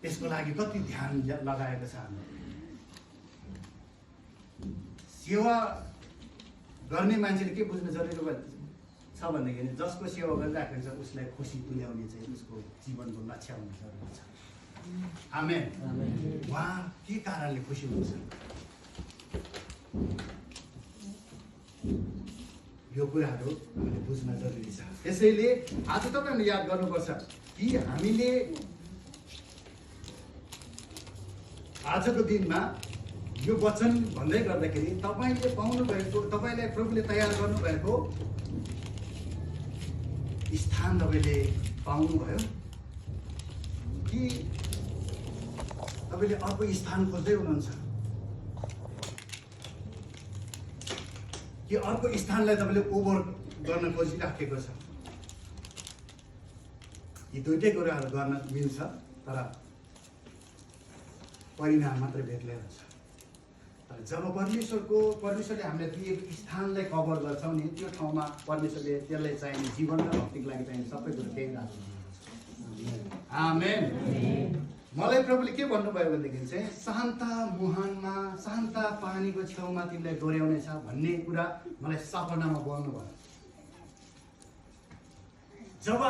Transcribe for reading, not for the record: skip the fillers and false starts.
त्यसको लागि कति ध्यान लगाएको छ हामीले। सेवा गर्ने मान्छेले के बुझ्नु जरुरी छ भन्दाखेरि जसको सेवा गरिराखेको छ उसलाई खुसी तुल्याउने चाहिँ उसको जीवनको लक्ष्य हुनु जरुरी छ। आमेन। उहाँ के कारणले खुसी हुन्छ यो कुराहरू हामीले बुझ्न जरुरी छ। त्यसैले आज तपाईले याद गर्नुपर्छ कि हामीले आजको दिनमा यो वचन भन्दै गर्दाखेरि तपाईले पाउनु भएको, तपाईलाई प्रभुले तयार गर्नु भएको स्थान तपाईले पाउनुभयो कि तपाईले अर्को स्थान खोज्दै हुनुहुन्छ कि अर्को स्थानलाई तपाईले ओभर गर्न खोजिराखेको छ। यी दुईटै कुराहरू गर्न मिल्छ तर परिणाम मात्रै बेग्लै हुन्छ। तर जब परमेश्वरले हामीलाई दिएको स्थानलाई कभर गर्छौँ नि त्यो ठाउँमा परमेश्वरले त्यसलाई चाहिने जीवन र भक्तिको लागि चाहिने सबै कुरो त्यही राख्छ। आमेन। मलाई प्रभुले के भन्नुभयो भनेदेखि चाहिँ शान्त मुहानमा शान्त पानीको छेउमा तिमीलाई डोर्याउने छ भन्ने कुरा मलाई सपनामा बोल्नुभयो। जब